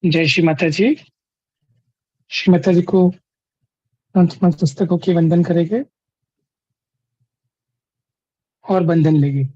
जय श्री माता जी। श्री माता जी को नतमस्तक होकर वंदन करेंगे और बंधन लेंगे।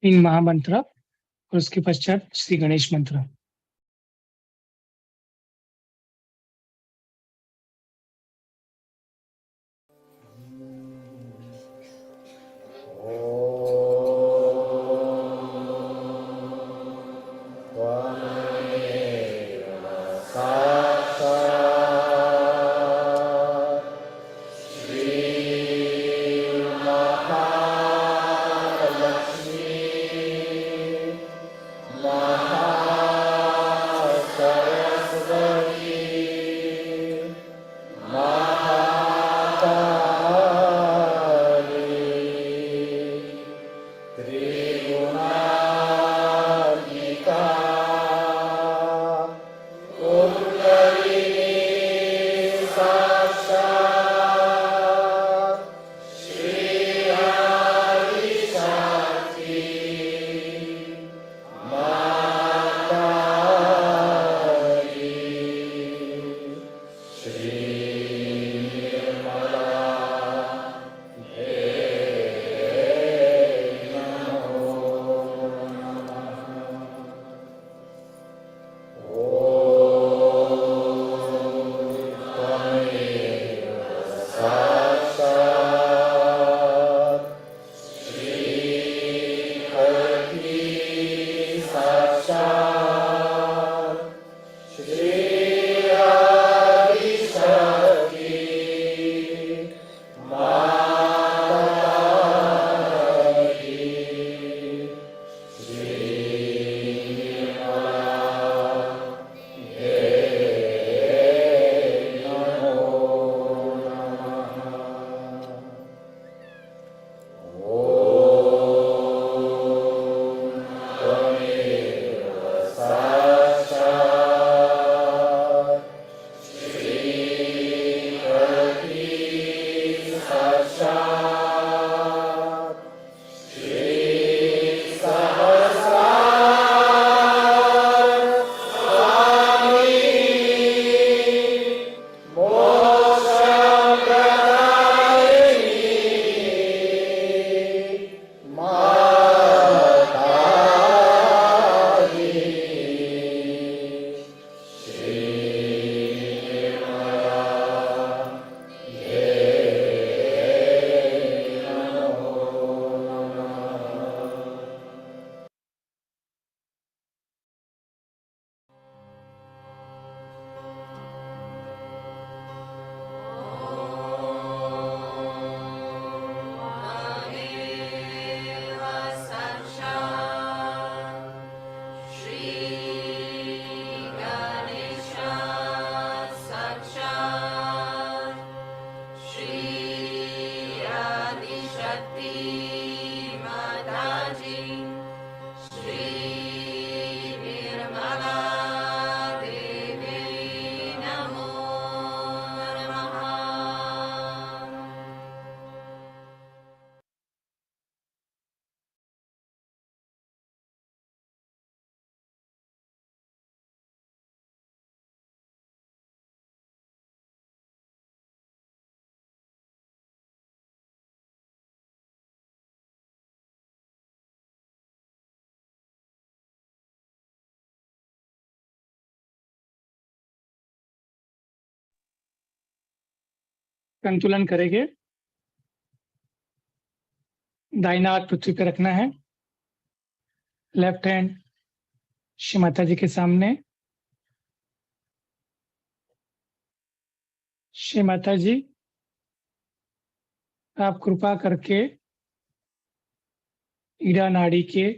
तीन महामंत्र और उसके पश्चात श्री गणेश मंत्र। संतुलन करेंगे। दाहिना हाथ पृथ्वी पर रखना है। लेफ्ट हैंड श्री माता जी के सामने। श्री माता जी, आप कृपा करके ईड़ा नाड़ी के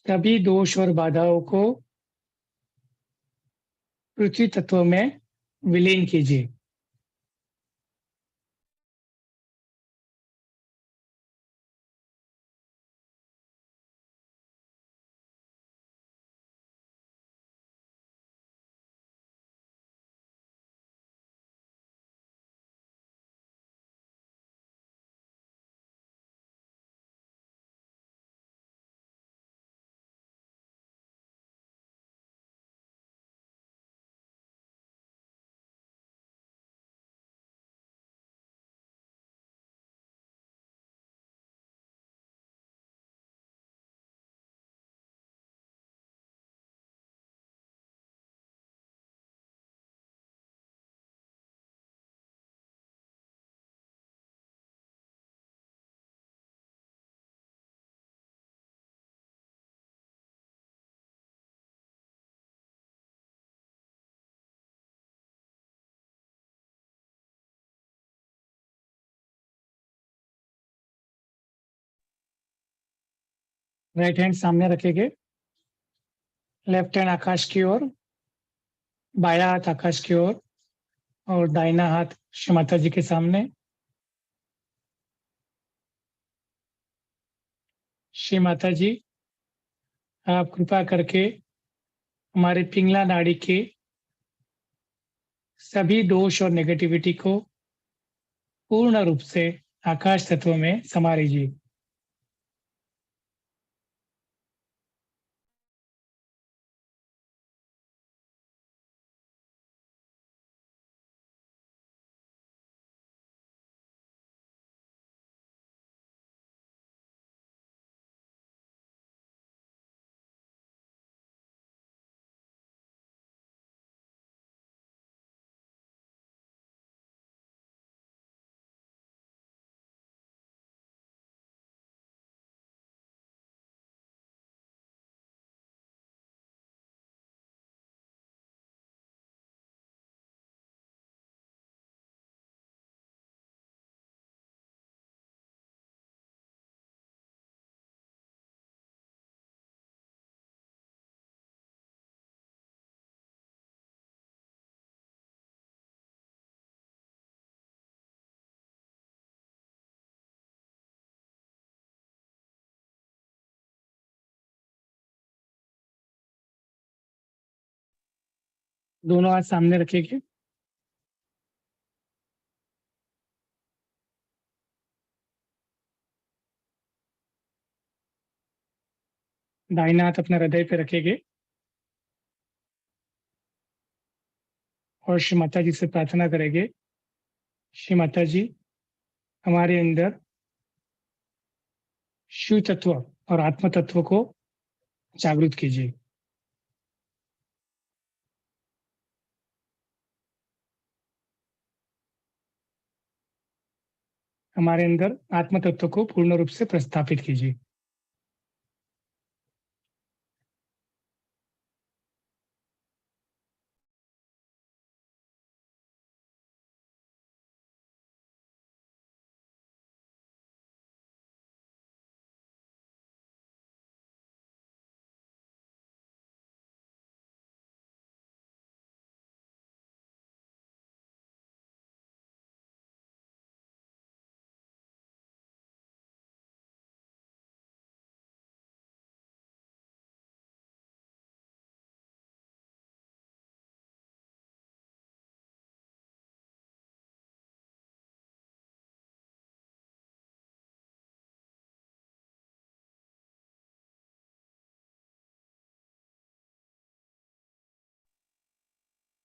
सभी दोष और बाधाओं को पृथ्वी तत्व में विलीन कीजिए। राइट हैंड सामने रखेंगे, लेफ्ट हैंड आकाश की ओर, बायां हाथ आकाश की ओर और दाहिना हाथ श्री माता जी के सामने। श्री माता जी, आप कृपा करके हमारे पिंगला नाड़ी के सभी दोष और नेगेटिविटी को पूर्ण रूप से आकाश तत्व में समा लीजिए। दोनों हाथ सामने रखेंगे, दाहिना हाथ अपने हृदय पे रखेंगे और श्री माता जी से प्रार्थना करेंगे, श्री माता जी, हमारे अंदर शिव तत्व और आत्म तत्व को जागृत कीजिए। हमारे अंदर आत्म तत्व को पूर्ण रूप से प्रस्थापित कीजिए।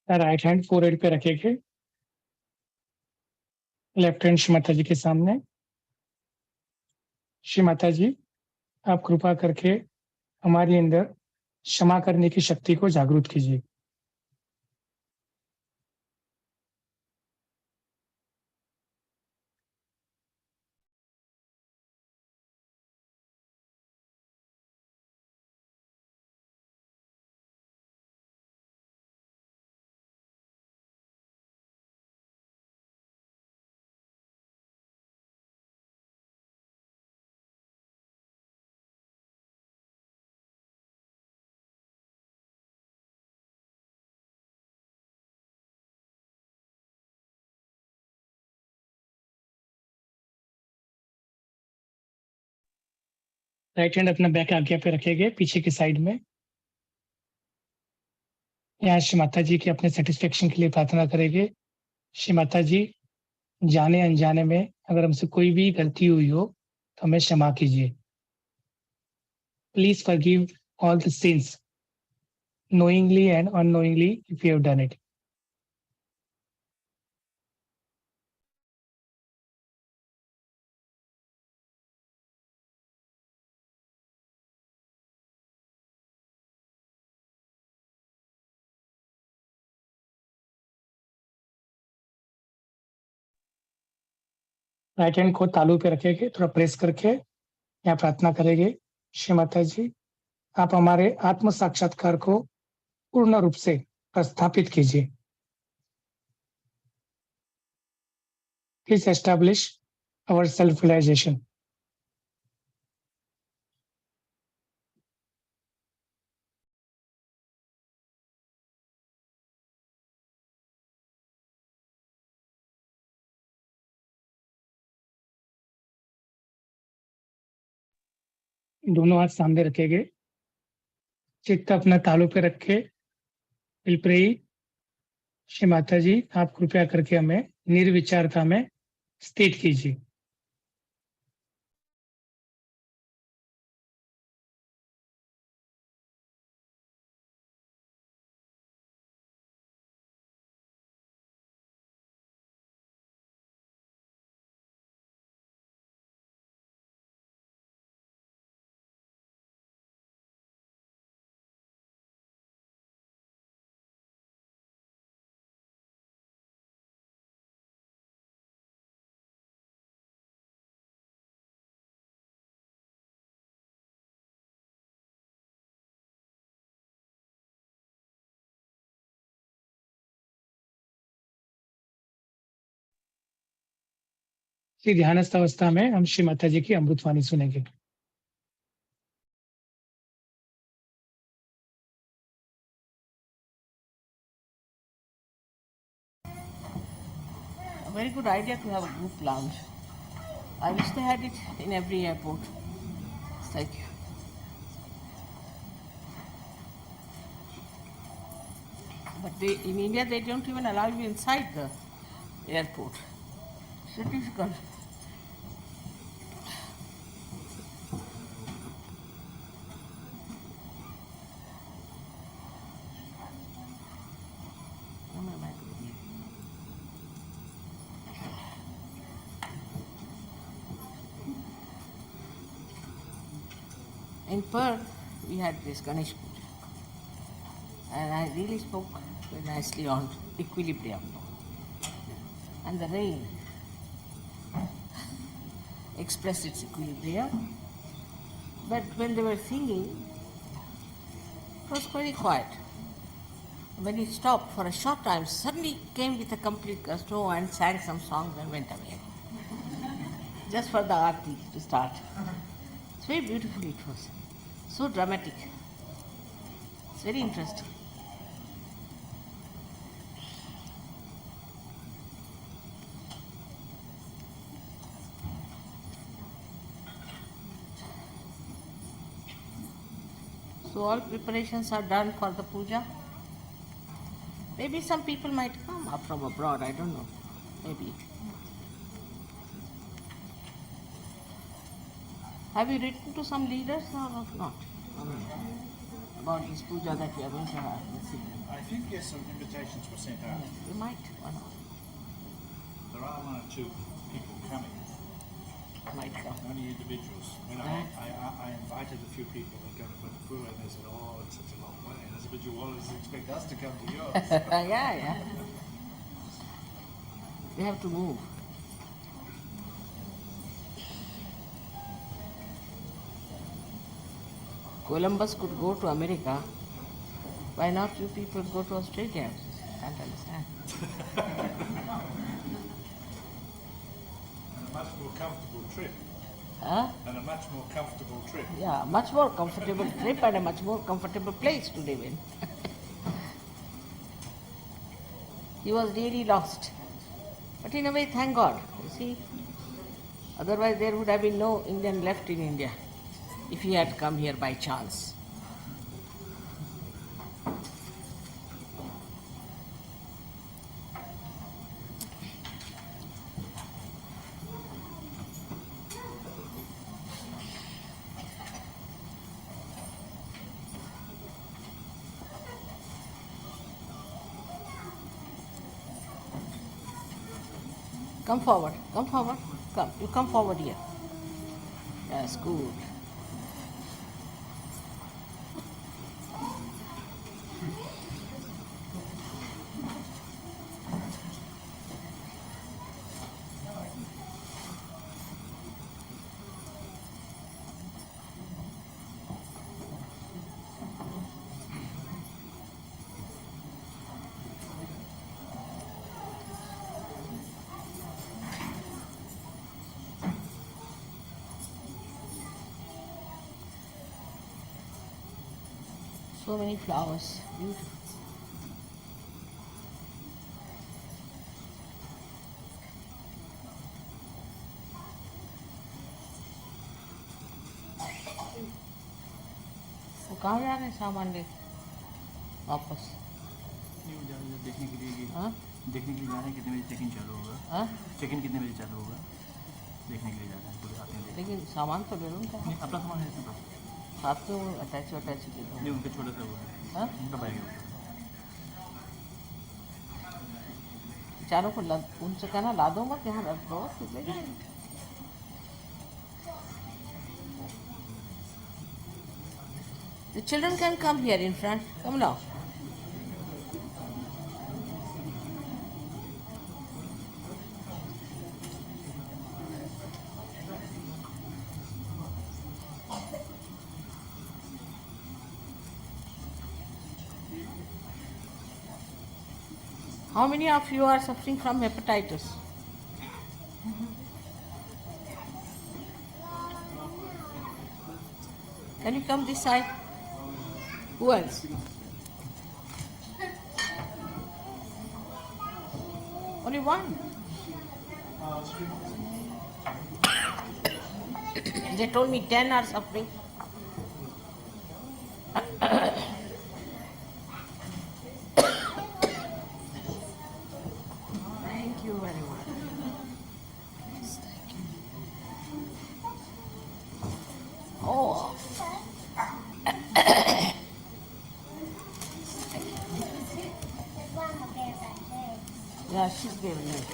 राइट हैंड फोरहेड पे रखेंगे, लेफ्ट हैंड श्री माता जी के सामने। श्री माता जी, आप कृपा करके हमारे अंदर क्षमा करने की शक्ति को जागृत कीजिए। राइट हैंड अपना बैक आज्ञा पे रखेंगे पीछे की साइड में। यहाँ श्री माता जी की अपने सेटिस्फेक्शन के लिए प्रार्थना करेंगे। श्री माता जी, जाने अनजाने में अगर हमसे कोई भी गलती हुई हो तो हमें क्षमा कीजिए। Please forgive all the sins knowingly and unknowingly if you have done it. Right hand को तालू पे रखेंगे, थोड़ा प्रेस करके यहाँ प्रार्थना करेंगे। श्री माता जी, आप हमारे आत्म साक्षात्कार को पूर्ण रूप से प्रस्थापित कीजिए। Please establish our self realization. दोनों हाथ सामने रखेंगे, चित्त अपना तालू पे रखे। प्रेयी, श्री माता जी, आप कृपया करके हमें निर्विचारता में स्थित कीजिए। इसी ध्यानस्थ अवस्था में हम श्री माता जी की अमृतवाणी सुनेंगे। A very good idea to have a group lounge. I wish they had it in every airport. It's like, but in India they don't even allow you inside the airport. It's so difficult. In Perth, we had this Ganesh Puja, and I really spoke very nicely on equilibrium. And the rain expressed its equilibrium, but when they were singing, it was very quiet. When it stopped for a short time, suddenly came with a complete gusto and sang some songs and went away. Just for the aarti to start. It's very beautiful it was. So dramatic. It's very interesting. So all preparations are done for the puja. Maybe some people might come up from abroad, I don't know. Maybe. Have you written to some leaders or not? About this puja that we are going to have this evening? I think yes, some invitations were sent out. We might, or not. There are one or two people coming, Might come. only individuals. When I invited a few people that go to Banapur and they said, oh, it's such a long way. And I said, but you always expect us to come to yours. Yeah. They have to move. Columbus could go to America. Why not you people go to Australia? Can't understand. And a much more comfortable trip. Huh? And a much more comfortable trip. Yeah, much more comfortable trip and a much more comfortable place to live in. He was really lost. But in a way, thank God, you see. Otherwise, there would have been no Indian left in India. if he had come here by chance. Come forward, come forward, come, you come forward here. Yes, good. So many flowers, beautiful. वो कहाँ जा रहे हैं सामान ले वापस? नहीं, वो जा रहे हैं देखने के लिए कि हाँ देखने के लिए जा रहे हैं कितने बजे चेक इन चालू होगा। हाँ चेक इन कितने बजे चालू होगा देखने के लिए जा रहे हैं, पूरे आते हैं देखने। लेकिन सामान तो ले लो उनका, नहीं, अपना सामान है इसमें पास। साथ में वो अटैच दे दो। नहीं, उनका छोटा सा वो है, हाँ उनका बैग है। बेचारों को उनसे कहना ला दो मत, यहाँ रख दो, फिर ले जाएंगे। The children can come here in front. Come now. How many of you are suffering from hepatitis? Can you come this side? Who else? Only one. They told me 10 are suffering. Thank you very much. Yes, thank you. Oh. Yeah, she's giving it.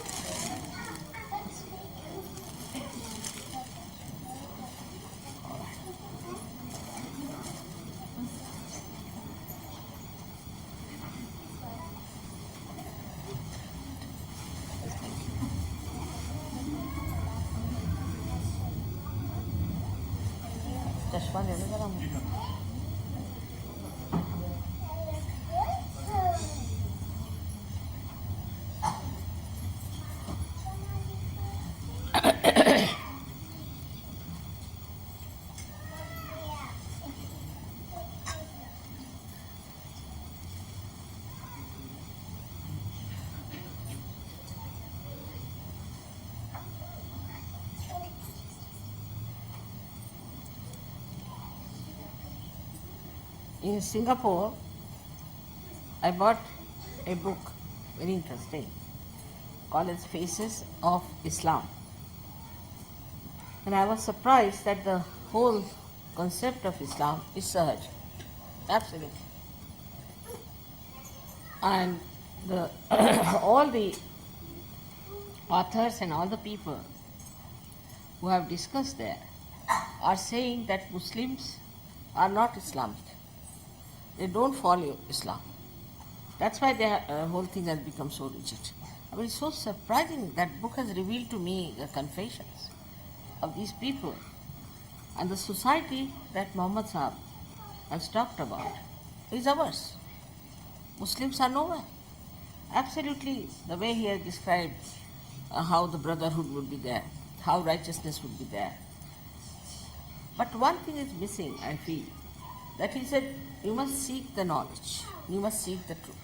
चश्मा ले लो जरा मुझे। In Singapore, I bought a book, very interesting, called as Faces of Islam. And I was surprised that the whole concept of Islam is Sahaja. Absolutely. And all the authors and all the people who have discussed there are saying that Muslims are not Islamic. They don't follow Islam. That's why the whole thing has become so rigid. I mean, it's so surprising that book has revealed to me the confessions of these people and the society that Muhammad Sahib has talked about is ours. Muslims are nowhere. Absolutely, the way he has described how the brotherhood would be there, how righteousness would be there. But one thing is missing, I feel, that he said, you must seek the knowledge, you must seek the truth.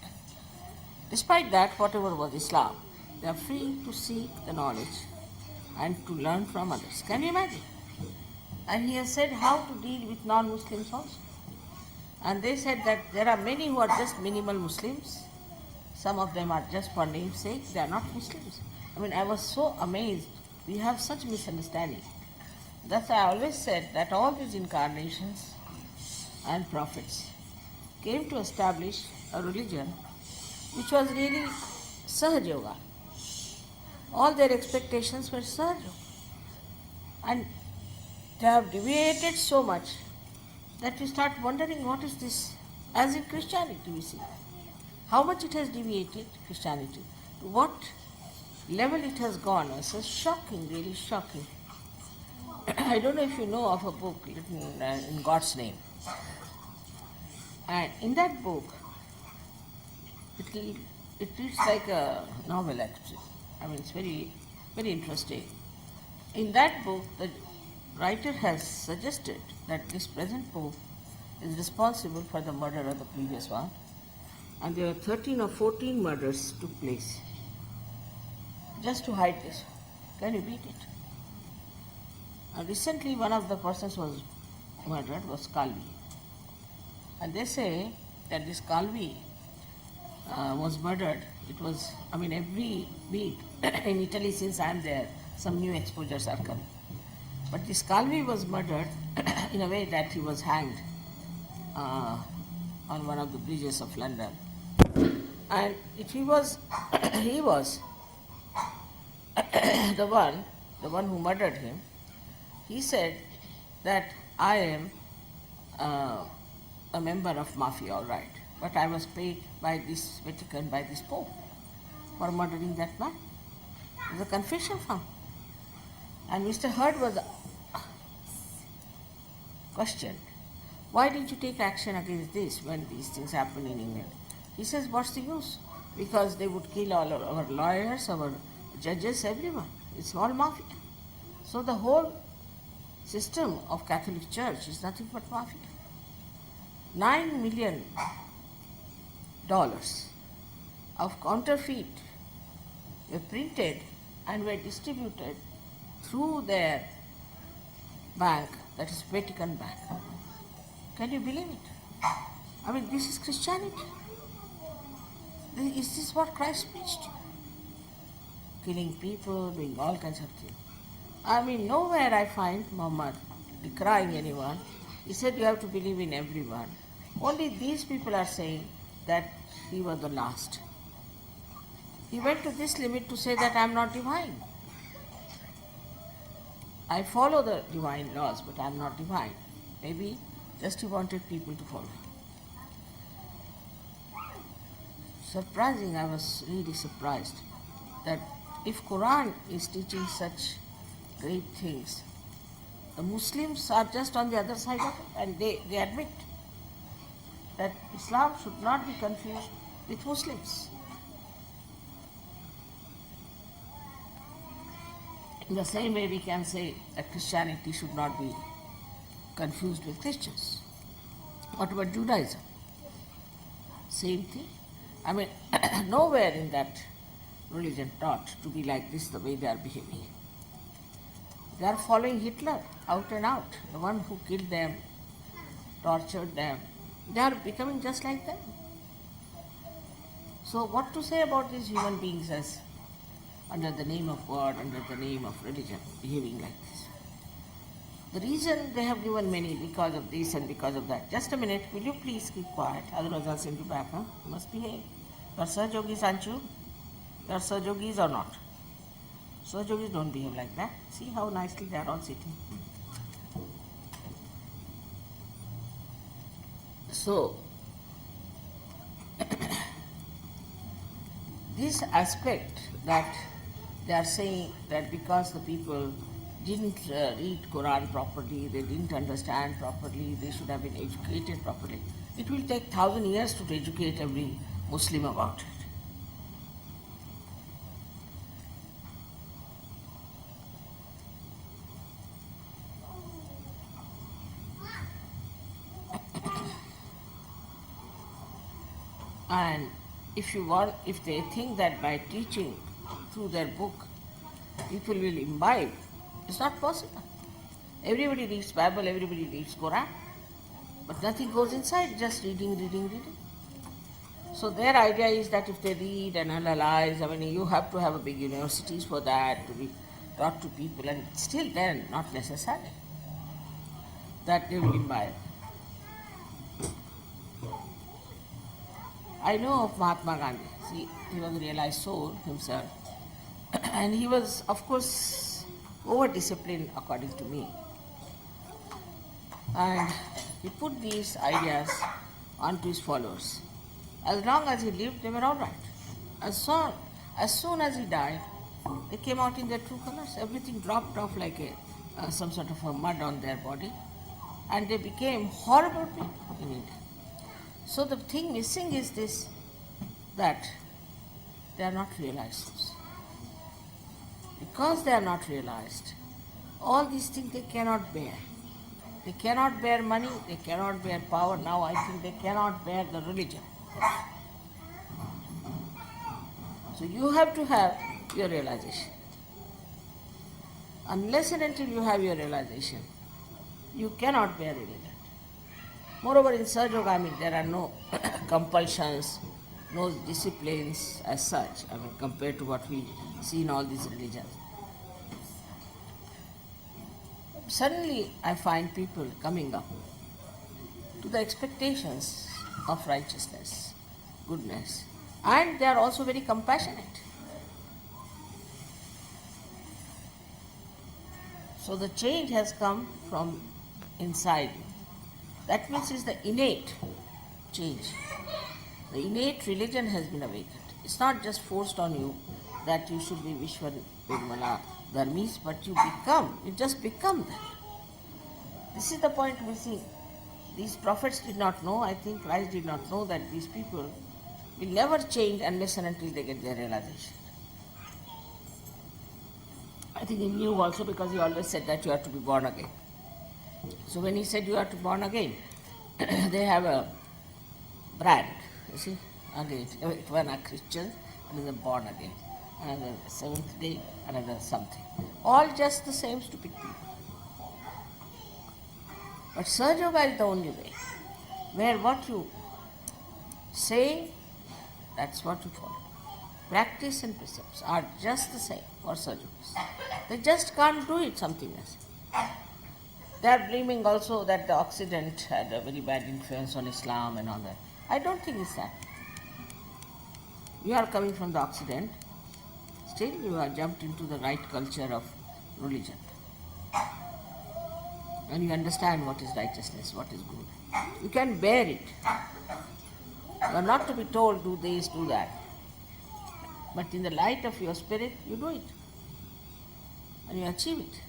Despite that, whatever was Islam, they are free to seek the knowledge and to learn from others. Can you imagine? And he has said how to deal with non-Muslims also. And they said that there are many who are just minimal Muslims. Some of them are just for name's sake, they are not Muslims. I mean, I was so amazed. We have such misunderstanding. That's why I always said that all these incarnations and prophets came to establish a religion which was really Sahaja. All their expectations were Sahaja. And they have deviated so much that we start wondering what is this. As in Christianity, we see how much it has deviated, Christianity, to what level it has gone. It's so shocking, really shocking. I don't know if you know of a book written in God's name. And in that book, it reads like a novel actually. I mean, it's very, very interesting. In that book, the writer has suggested that this present Pope is responsible for the murder of the previous one, and there are 13 or 14 murders took place just to hide this. Can you beat it? Recently, one of the persons was murdered was Calvi, and they say that this Calvi was murdered. It was, I mean, every week in Italy, since I am there, some new exposures are coming. But this Calvi was murdered in a way that he was hanged on one of the bridges of London. And if he was, he was the one who murdered him, he said that I am a member of mafia, all right, but I was paid by this Vatican, by this Pope, for murdering that man. There's a confession from. And Mr. Hurd was questioned, why didn't you take action against this when these things happen in England? He says, what's the use? Because they would kill all our lawyers, our judges, everyone. It's all mafia. So the whole system of Catholic Church is nothing but mafia. $9 million of counterfeit were printed and were distributed through their bank, that is Vatican Bank. Can you believe it? I mean, this is Christianity. Is this what Christ preached? Killing people, doing all kinds of things. I mean, nowhere I find Muhammad decrying anyone. He said you have to believe in everyone. Only these people are saying that he was the last. He went to this limit to say that I am not divine. I follow the divine laws, but I am not divine. Maybe just he wanted people to follow. Surprising, I was really surprised that if Quran is teaching such great things, the Muslims are just on the other side of it, and they admit that Islam should not be confused with Muslims. In the same way we can say that Christianity should not be confused with Christians. What about Judaism? Same thing. I mean, nowhere in that religion taught to be like this, the way they are behaving. They are following Hitler out and out, the one who killed them, tortured them. They are becoming just like them. So what to say about these human beings as under the name of God, under the name of religion, behaving like this? The reason they have given many because of this and because of that. Just a minute, will you please keep quiet? Otherwise I'll send you back, huh? You must behave. You are Sahajogis, aren't you? You are Sahajogis or not? Sahajogis don't behave like that. See how nicely they are all sitting. So, this aspect that they are saying that because the people didn't read Quran properly, they didn't understand properly, they should have been educated properly. It will take 1,000 years to educate every Muslim about it. And if they think that by teaching through their book, people will imbibe, it's not possible. Everybody reads Bible, everybody reads Quran, but nothing goes inside, just reading. So their idea is that if they read and analyze, I mean, you have to have a big universities for that, to be taught to people, and still then not necessary that they will imbibe. I know of Mahatma Gandhi. See, he was a realized soul himself. And he was, of course, over-disciplined according to me. And he put these ideas onto his followers. As long as he lived, they were all right. As soon as he died, they came out in their true colors. Everything dropped off like some sort of a mud on their body. And they became horrible people in India. So the thing missing is this, that they are not realized souls. Because they are not realized, all these things they cannot bear. They cannot bear money, they cannot bear power. Now I think they cannot bear the religion. So you have to have your realization. Unless and until you have your realization, you cannot bear religion. Moreover, in Sahaja Yoga, I mean, there are no compulsions, no disciplines as such, I mean, compared to what we see in all these religions. Suddenly, I find people coming up to the expectations of righteousness, goodness, and they are also very compassionate. So the change has come from inside. That means it's the innate change. The innate religion has been awakened. It's not just forced on you that you should be Vishwa Nirmala Dharmis, but you just become that. This is the point we see. These prophets did not know, I think Christ did not know that these people will never change unless and until they get their realization. I think he knew also because he always said that you have to be born again. So when he said you have to be born again, they have a brand, you see, again, one are Christians, another born again, another seventh day, another something. All just the same stupid people. But Sahaja Yoga is the only way, where what you say, that's what you follow. Practice and precepts are just the same for Sahaja Yogas. They just can't do it something else. They are blaming also that the Occident had a very bad influence on Islam and all that. I don't think it's that. You are coming from the Occident, still you are jumped into the right culture of religion. And you understand what is righteousness, what is good. You can bear it. You are not to be told, do this, do that. But in the light of your spirit, you do it. And you achieve it.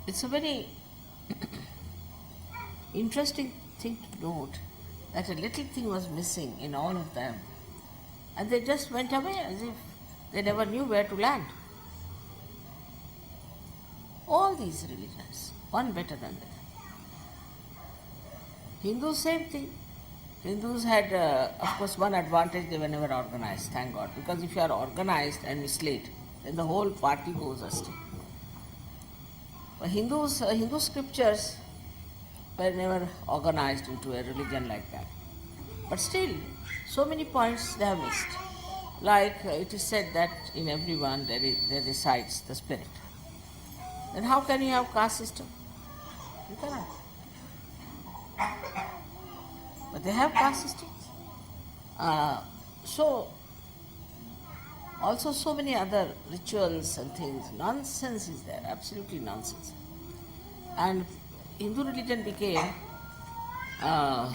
It's a very interesting thing to note that a little thing was missing in all of them. And they just went away as if they never knew where to land. All these religions, one better than the other. Hindus, same thing. Hindus had, of course, one advantage, they were never organized, thank God. Because if you are organized and misled, then the whole party goes astray. But Hindu scriptures were never organized into a religion like that. But still, so many points they have missed. Like it is said that in everyone there resides the spirit. Then how can you have caste system? You cannot. But they have caste systems. Also so many other rituals and things. Nonsense is there, absolutely nonsense. And Hindu religion became a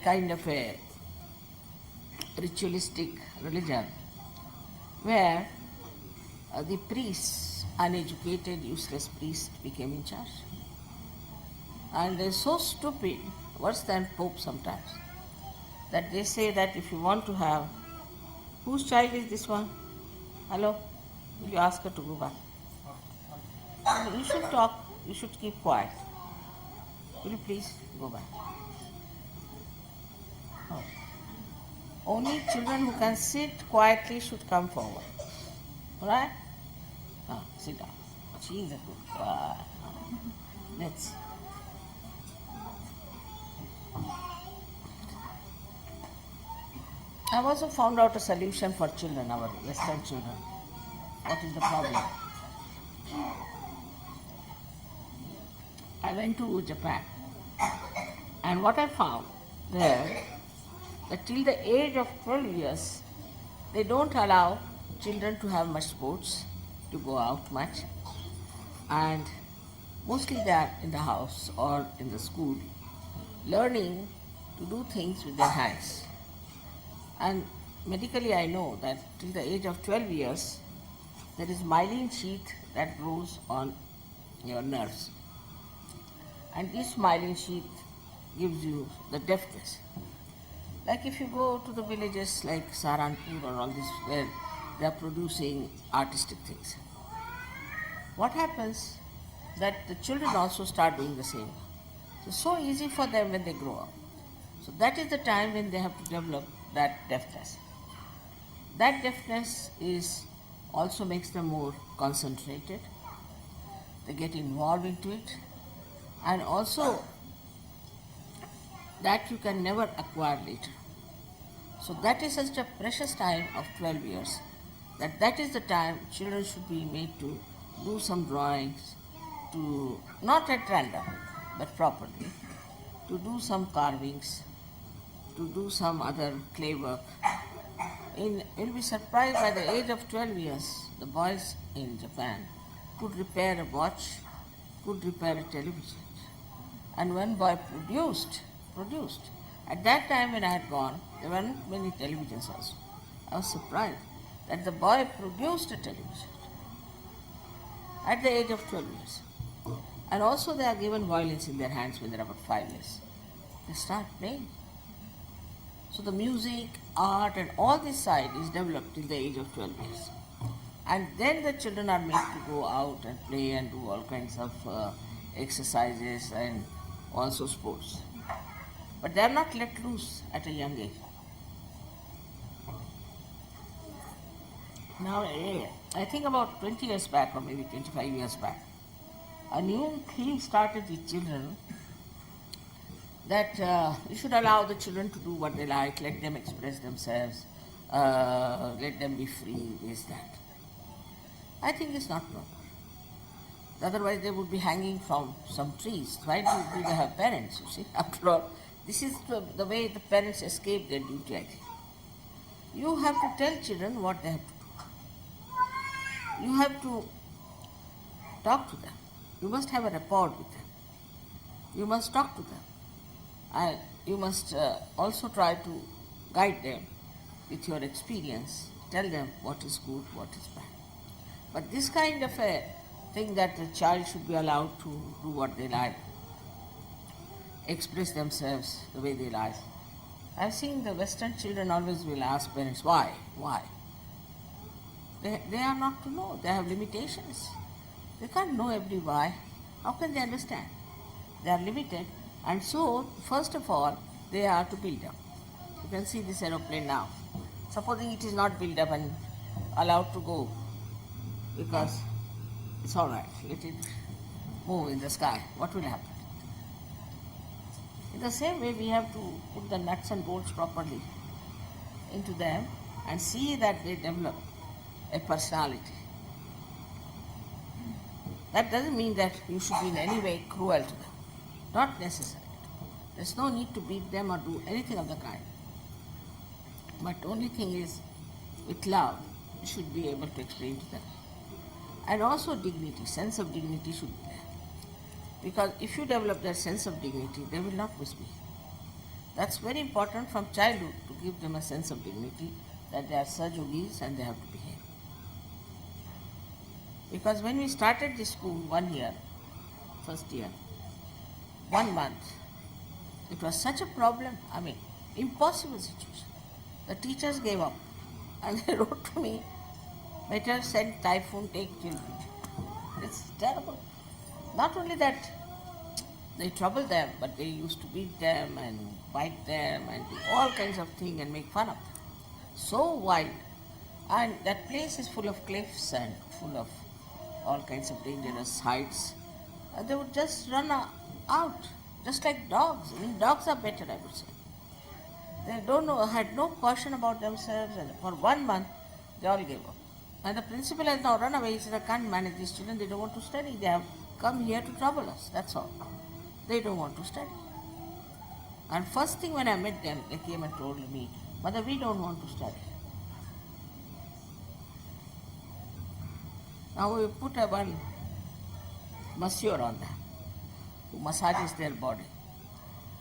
kind of a ritualistic religion where the priests, uneducated, useless priests became in charge. And they're so stupid, worse than Pope sometimes, that they say that if you want to have, whose child is this one? Hello? Will you ask her to go back? You should talk, you should keep quiet. Will you please go back? Oh. Only children who can sit quietly should come forward. Right? Sit down. She's a good girl. Let's. I've also found out a solution for children, our Western children. What is the problem? I went to Japan, and what I found there, that till the age of 12 years, they don't allow children to have much sports, to go out much, and mostly they are in the house or in the school, learning to do things with their hands. And medically I know that till the age of 12 years, there is myelin sheath that grows on your nerves. And this myelin sheath gives you the deftness. Like if you go to the villages like Saharanpur or all this where they are producing artistic things. What happens that the children also start doing the same. It's so easy for them when they grow up. So that is the time when they have to develop that deftness. That deftness is also makes them more concentrated. They get involved into it, and also that you can never acquire later. So that is such a precious time of 12 years that is the time children should be made to do some drawings, to not at random but properly, to do some carvings, to do some other clay work. You'll be surprised by the age of 12 years, the boys in Japan could repair a watch, could repair a television. And one boy produced. At that time when I had gone, there weren't many televisions also. I was surprised that the boy produced a television at the age of 12 years. And also they are given violins in their hands when they're about 5 years. They start playing. So the music, art and all this side is developed till the age of 12 years. And then the children are made to go out and play and do all kinds of exercises and also sports. But they are not let loose at a young age. Now, I think about 20 years back or maybe 25 years back, a new theme started with children that you should allow the children to do what they like, let them express themselves, let them be free, this, that. I think it's not proper. Otherwise they would be hanging from some trees. Why do they have parents, you see? After all, this is the way the parents escape their duty, I think. You have to tell children what they have to do. You have to talk to them. You must have a rapport with them. You must talk to them. And you must also try to guide them with your experience. Tell them what is good, what is bad. But this kind of a thing that the child should be allowed to do what they like, express themselves the way they like. I've seen the Western children always will ask parents, why? They are not to know. They have limitations. They can't know every why. How can they understand? They are limited, and so, first of all, they are to build up. You can see this aeroplane now. Supposing it is not built up and allowed to go, because it's all right, let it move in the sky, what will happen? In the same way, we have to put the nuts and bolts properly into them and see that they develop a personality. That doesn't mean that you should be in any way cruel to them. Not necessary. There's no need to beat them or do anything of the kind. But only thing is, with love, you should be able to explain to them. And also dignity, sense of dignity should be there. Because if you develop that sense of dignity, they will not misbehave. That's very important from childhood to give them a sense of dignity that they are Sahajogis and they have to behave. Because when we started this school 1 year, first year, 1 month, it was such a problem, impossible situation. The teachers gave up and they wrote to me, better send typhoon, take children. It's terrible. Not only that, they trouble them, but they used to beat them and bite them and do all kinds of things and make fun of them. So wild. And that place is full of cliffs and full of all kinds of dangerous heights, they would just run out, just like dogs. I mean, dogs are better, I would say. They don't know, had no caution about themselves, and for 1 month, they all gave up. And the principal has now run away. He said, I can't manage these children, they don't want to study. They have come here to trouble us, that's all. They don't want to study. And first thing when I met them, they came and told me, Mother, we don't want to study. Now we put a one masseur on them, who massages their body.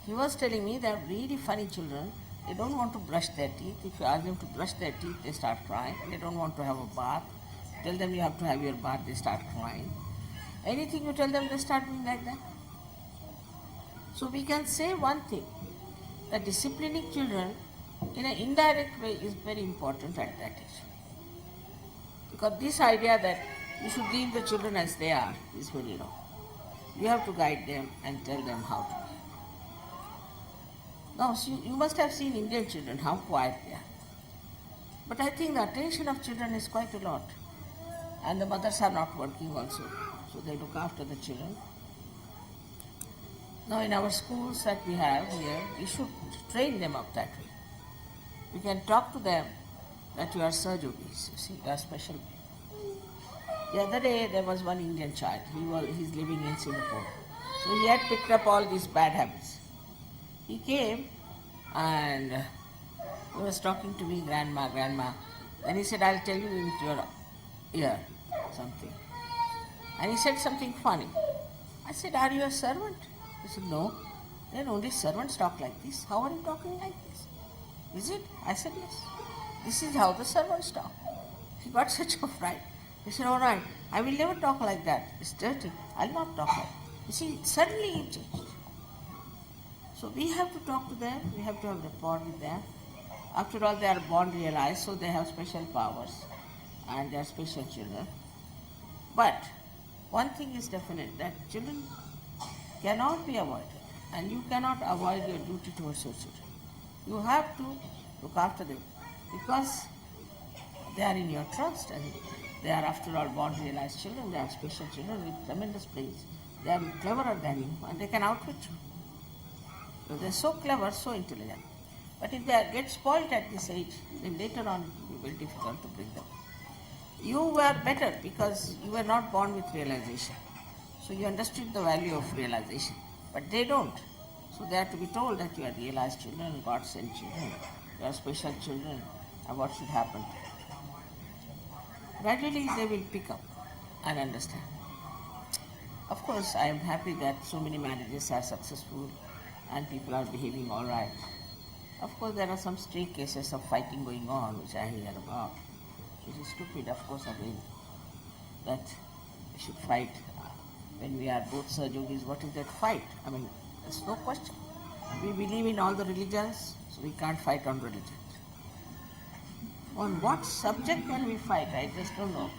He was telling me that really funny children, they don't want to brush their teeth. If you ask them to brush their teeth, they start crying. They don't want to have a bath. Tell them you have to have your bath, they start crying. Anything you tell them, they start doing like that. So we can say one thing, that disciplining children in an indirect way is very important at that age. Because this idea that you should leave the children as they are is very wrong. You have to guide them and tell them how to be. Now, you must have seen Indian children, how quiet they are. But I think the attention of children is quite a lot. And the mothers are not working also, so they look after the children. Now, in our schools that we have here, we should train them up that way. We can talk to them that you are Sahaja, you see, you are special. The other day, there was one Indian child. He's living in Singapore. So he had picked up all these bad habits. He came and he was talking to me, grandma. Then he said, I'll tell you into your ear something. And he said something funny. I said, are you a servant? He said, no. Then only servants talk like this. How are you talking like this? Is it? I said, yes. This is how the servants talk. He got such a fright. He said, all right, I will never talk like that. It's dirty. I'll not talk like that. You see, suddenly he changed. So we have to talk to them. We have to have rapport with them. After all, they are born realized, so they have special powers. And they are special children. But one thing is definite, that children cannot be avoided. And you cannot avoid your duty towards your children. You have to look after them. Because they are in your trust, and they are, after all, born realized children. They are special children with tremendous brains. They are cleverer than you, and they can outwit you. So they are so clever, so intelligent. But if they get spoiled at this age, then later on it will be very difficult to bring them. You were better because you were not born with realization. So you understood the value of realization. But they don't. So they are to be told that you are realized children, God sent children, you are special children, and what should happen. Gradually they will pick up and understand. Of course, I am happy that so many marriages are successful and people are behaving all right. Of course, there are some stray cases of fighting going on, which I hear about. It is stupid, of course, again, that we should fight when we are both Sahajogis. What is that fight? I mean, there's no question. We believe in all the religions, so we can't fight on religion. On what subject can we fight? I just don't know.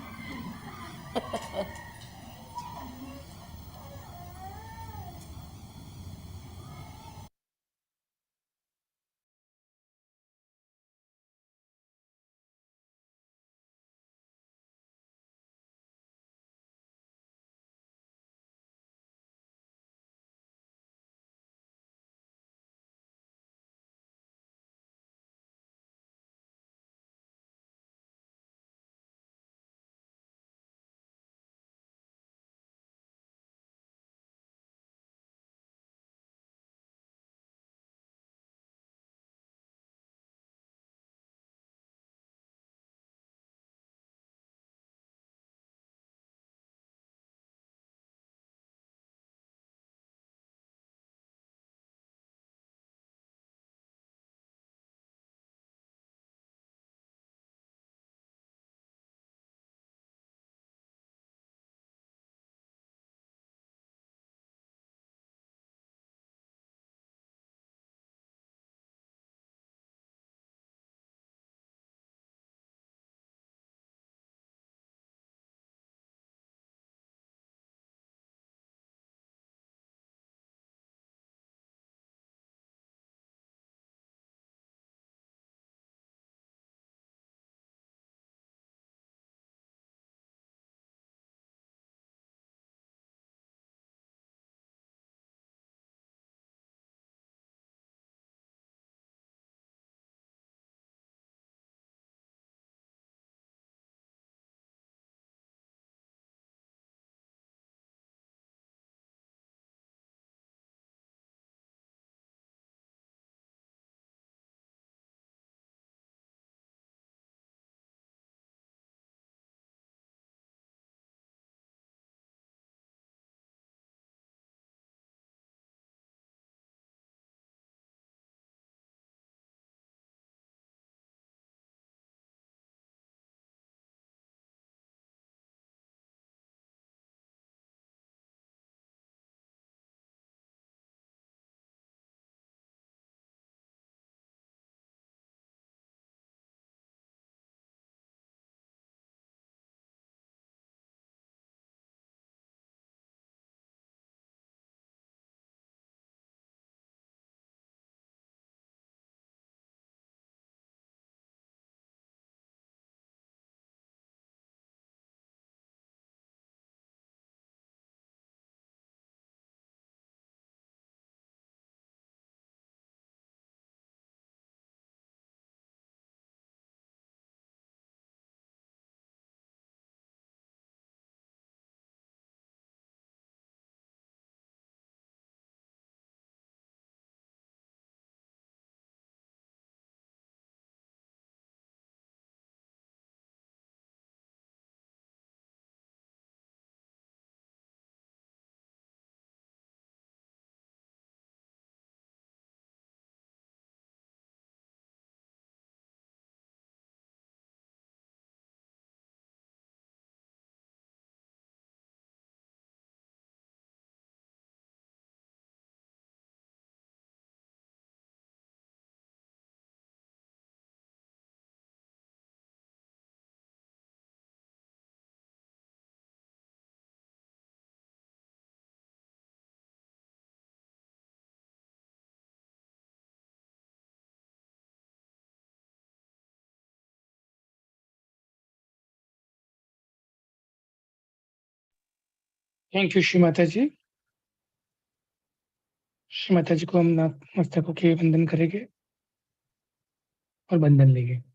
Thank you Shri Mata जी। श्री माता जी को हम मस्तकों के बंधन करेंगे और बंधन लेंगे।